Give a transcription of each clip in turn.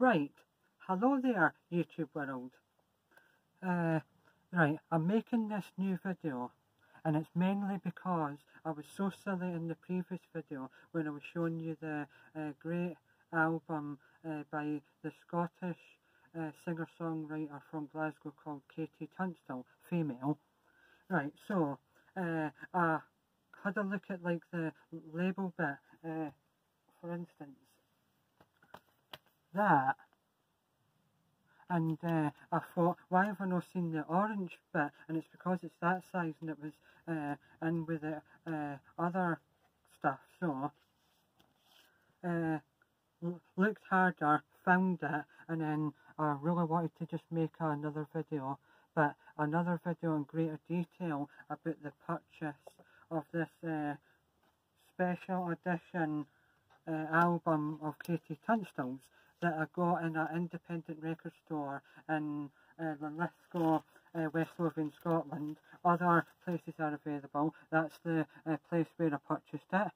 Right, hello there, YouTube world. Right, I'm making this new video, and it's mainly because I was so silly in the previous video when I was showing you the great album by the Scottish singer-songwriter from Glasgow called Katie Tunstall, female. Right, so I had a look at like the label bit, for instance. That, and I thought, why have I not seen the orange bit? And it's because it's that size and it was in with the other stuff. So looked harder, found it, and then I really wanted to just make another video, but another video in greater detail about the purchase of this special edition album of Katie Tunstall's that I got in an independent record store in Linlithgow, West Lothian, Scotland. Other places are available. That's the place where I purchased it.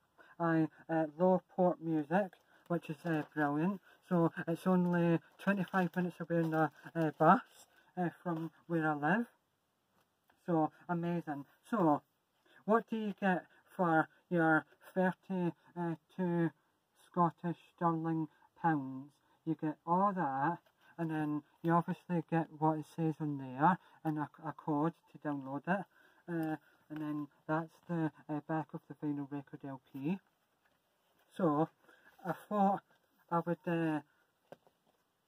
Lowport Music, which is brilliant. So it's only 25 minutes away in the bus from where I live. So amazing. So what do you get for your 32 Scottish sterling pounds? You get all that, and then you obviously get what it says on there, and a code to download it, and then that's the back of the vinyl record LP. So I thought I would,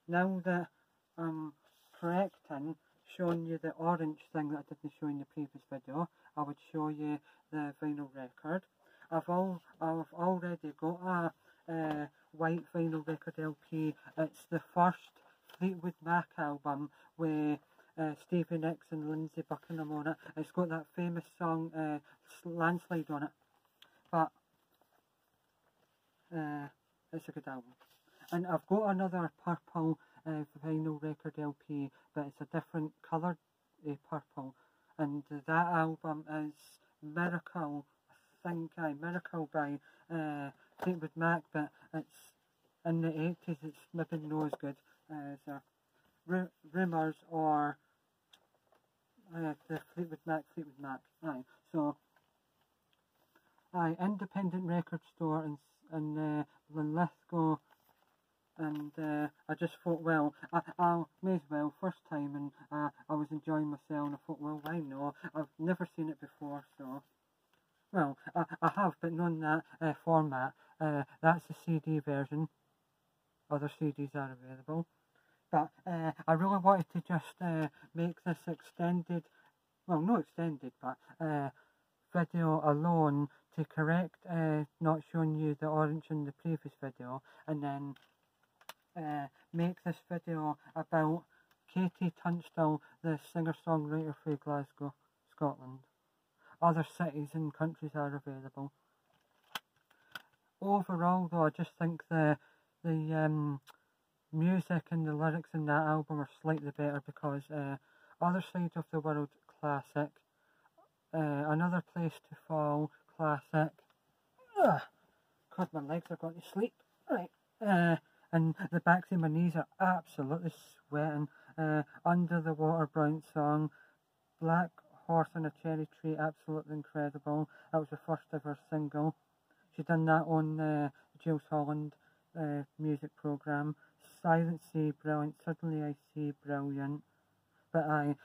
now that I'm correcting, showing you the orange thing that I didn't show in the previous video, I would show you the vinyl record. I've already got a white vinyl record LP. It's the first Fleetwood Mac album with Stevie Nicks and Lindsey Buckingham on it. It's got that famous song Landslide on it, but it's a good album. And I've got another purple vinyl record LP, but it's a different coloured purple, and that album is Miracle, Miracle by Fleetwood Mac, but it's in the 80s, it's maybe not as good as Rumours or the Fleetwood Mac. So independent record store in Linlithgow, and I just thought, well, I may as well, first time, and I was enjoying myself, and I thought, well, why not? I've never seen it before, so, well, I have, but not in that format. That's the CD version. Other CDs are available, but I really wanted to just make this extended, well, not extended, but video alone to correct not showing you the orange in the previous video, and then make this video about Katie Tunstall, the singer-songwriter for Glasgow, Scotland. Other cities and countries are available. Overall though, I just think the music and the lyrics in that album are slightly better, because Other Side of the World, classic. Another Place to Fall, classic. God, my legs are going to sleep. Right. And the backs of my knees are absolutely sweating. Under the Water, brilliant song. Black Horse on a Cherry Tree, absolutely incredible. That was the first ever single. She done that on the Jules Holland music programme. Silent Sea, brilliant. Suddenly I See, brilliant. But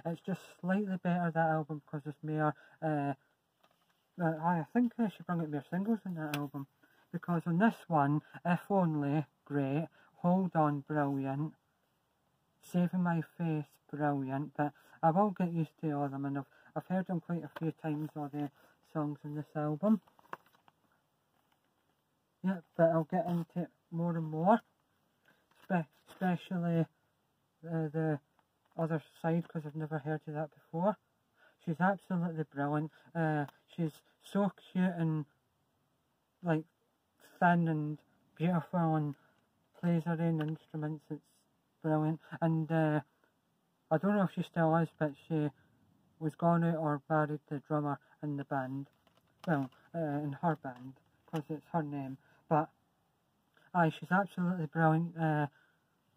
it's just slightly better, that album, because there's more. I think I should bring out more singles in that album, because on this one, If Only, great. Hold On, brilliant. Saving My Face, brilliant. But I will get used to all of them, and I've heard them quite a few times, all the songs in this album. Yeah, but I'll get into it more and more, especially the other side, because I've never heard of that before. She's absolutely brilliant. She's so cute and like thin and beautiful, and plays her own instruments. It's brilliant. And I don't know if she still is, but she was gone out or married the drummer in the band. Well, in her band, because it's her name. But she's absolutely brilliant.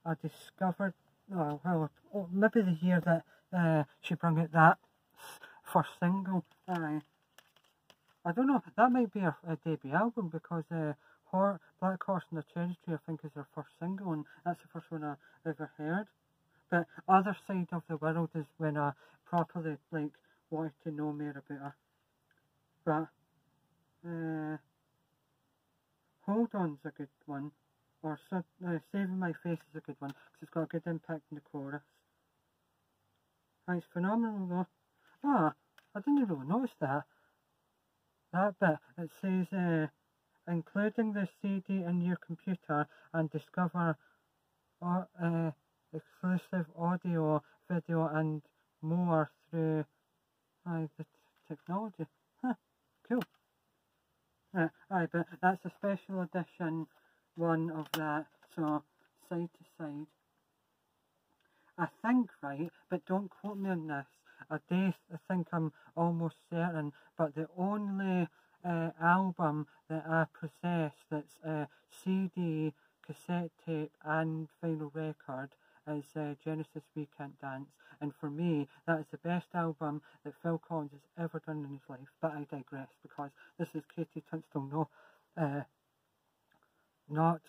I discovered, maybe the year that she brought out that first single. I don't know, that might be a debut album, because Black Horse and the Cherry Tree, I think, is her first single, and that's the first one I ever heard. But Other Side of the World is when I properly, like, wanted to know more about her. But Hold On's a good one, or Saving My Face is a good one, because it's got a good impact in the chorus. It's phenomenal though. I didn't really notice that bit. It says, including the CD in your computer, and discover exclusive audio, video and more through the technology. Cool. But that's a special edition one of that, so side to side. I think, right, but don't quote me on this, I think I'm almost certain, but the only album that I possess that's CD, cassette tape and vinyl record is Genesis We Can't Dance, and for me that is the best album that Phil Collins has ever done in his life. But I digress, because this is Katie Tunstall, not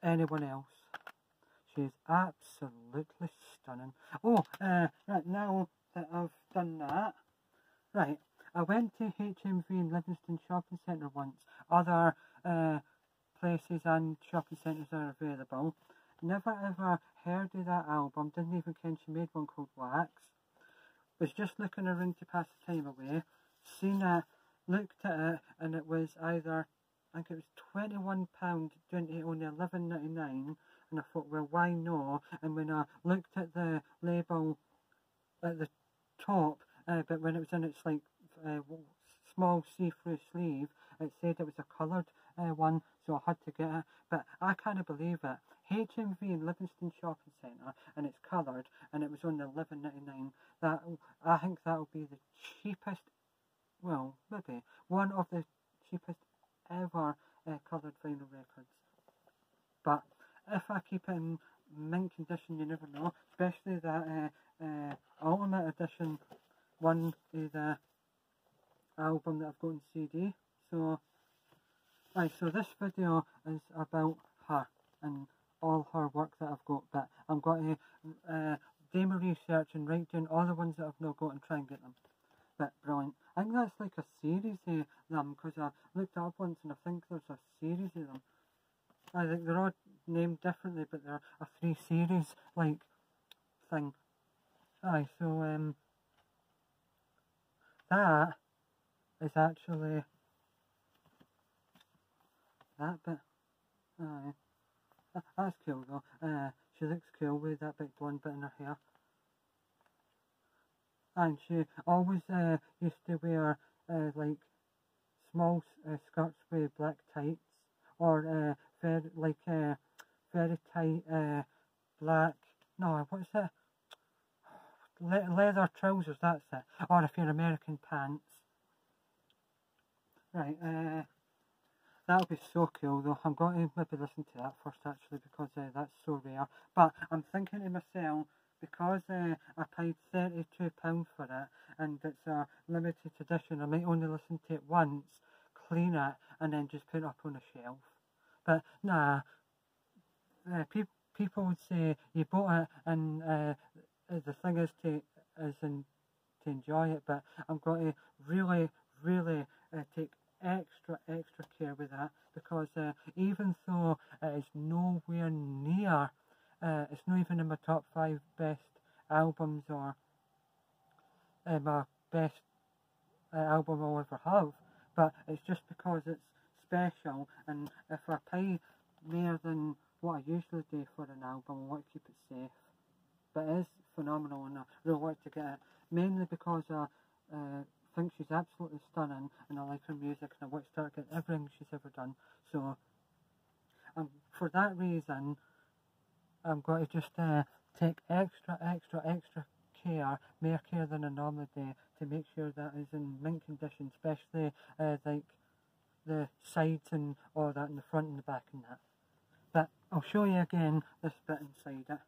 anyone else. She's absolutely stunning. Right, now that I've done that, right, I went to HMV in Livingston Shopping Centre once. Other places and shopping centres are available. Never ever heard of that album, didn't even ken she made one called Wax. Was just looking around to pass the time away, seen it, looked at it, and it was either, I think it was £21 down to only £11.99, and I thought, well, why not? And when I looked at the label at the top, but when it was in its like small see-through sleeve, it said it was a coloured one, so I had to get it. But I can't believe it. HMV in Livingston Shopping Centre, and it's coloured, and it was only £11.99. That, I think that'll be the cheapest, well, maybe one of the cheapest ever coloured vinyl records. But if I keep it in mint condition, you never know, especially that Ultimate Edition one is the album that I've got on CD. So, so this video is about her and all her work that I've got, but I'm going to do my research and write down all the ones that I've not got and try and get them. But brilliant. I think that's like a series of them, because I looked up once and I think there's a series of them. I think they're all named differently, but they're a 3 series like thing. So that is actually that bit. That's cool though. She looks cool with that big blonde bit in her hair. And she always used to wear like small skirts with black tights, or very tight black, no, what's it? Leather trousers, that's it. Or if you're American, pants. Right, that'll be so cool though. I'm going to maybe listen to that first actually, because that's so rare. But I'm thinking to myself, because I paid £32 for it, and it's a limited edition, I might only listen to it once, clean it, and then just put it up on a shelf. But nah, people would say you bought it, and the thing is to enjoy it. But I'm going to really take extra care with that, because even though it is nowhere near, it's not even in my top 5 best albums, or my best album I'll ever have, but it's just because it's special, and if I pay more than what I usually do for an album, I want to keep it safe. But it is phenomenal, and I really like to get it, mainly because I think she's absolutely stunning, and I like her music, and I want to start getting everything she's ever done. So for that reason, I'm going to just take extra care, more care than I normally do, to make sure that it's in mint condition, especially like the sides and all that, and the front and the back and that. But I'll show you again this bit inside it.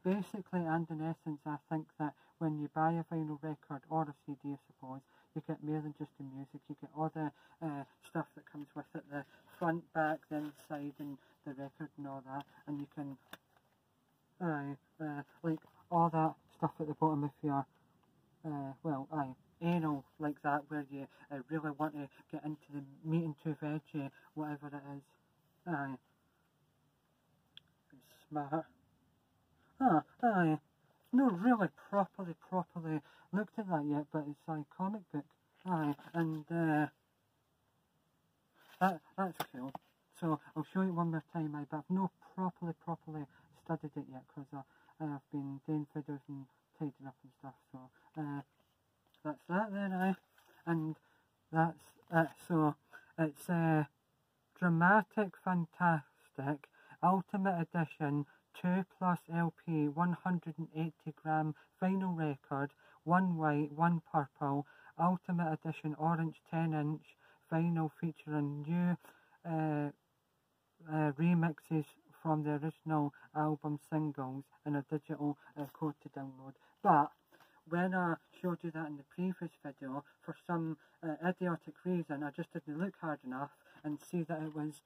Basically and in essence, I think that when you buy a vinyl record or a CD, I suppose, you get more than just the music. You get all the stuff that comes with it, the front, back, the inside, and the record and all that. And you can, like all that stuff at the bottom if you're, anal like that, where you really want to get into the meat and two veggie, whatever it is. It's smart. Not really properly looked at that yet, but it's a comic book. And that's cool. So I'll show you one more time, but I've not properly studied it yet, because I've been doing videos and tidying up and stuff. So that's that then, and that's it. So it's Drastic Fantastic Ultimate Edition 2+ LP 180 gram vinyl record, 1 white, 1 purple, Ultimate Edition orange 10-inch vinyl featuring new remixes from the original album singles and a digital code to download. But when I showed you that in the previous video, for some idiotic reason, I just didn't look hard enough and see that it was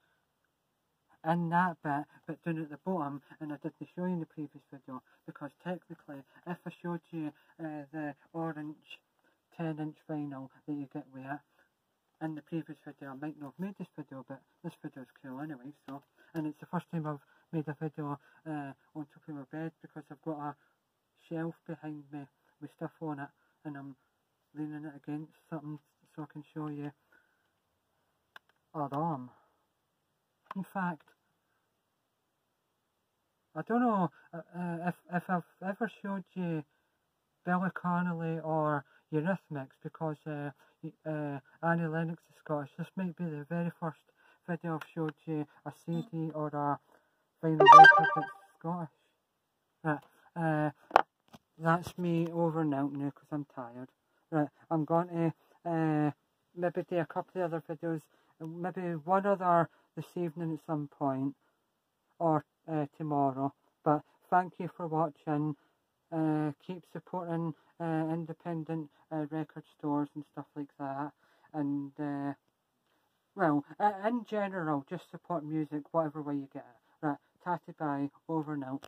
in that bit, but down at the bottom, and I didn't show you in the previous video, because technically, if I showed you the orange 10-inch vinyl that you get with it in the previous video, I might not have made this video, but this video is cool anyway. So, and it's the first time I've made a video on top of my bed, because I've got a shelf behind me with stuff on it, and I'm leaning it against something so I can show you around. In fact, I don't know if I've ever showed you Billy Connolly or Eurythmics, because Annie Lennox is Scottish. This might be the very first video I've showed you a CD or a vinyl record that's Scottish. That's me over and out now because I'm tired. Right, I'm going to maybe do a couple of other videos, maybe one other this evening at some point, or tomorrow. But thank you for watching. Keep supporting independent record stores and stuff like that. And, in general, just support music whatever way you get it. Right, tatty bye, over and out.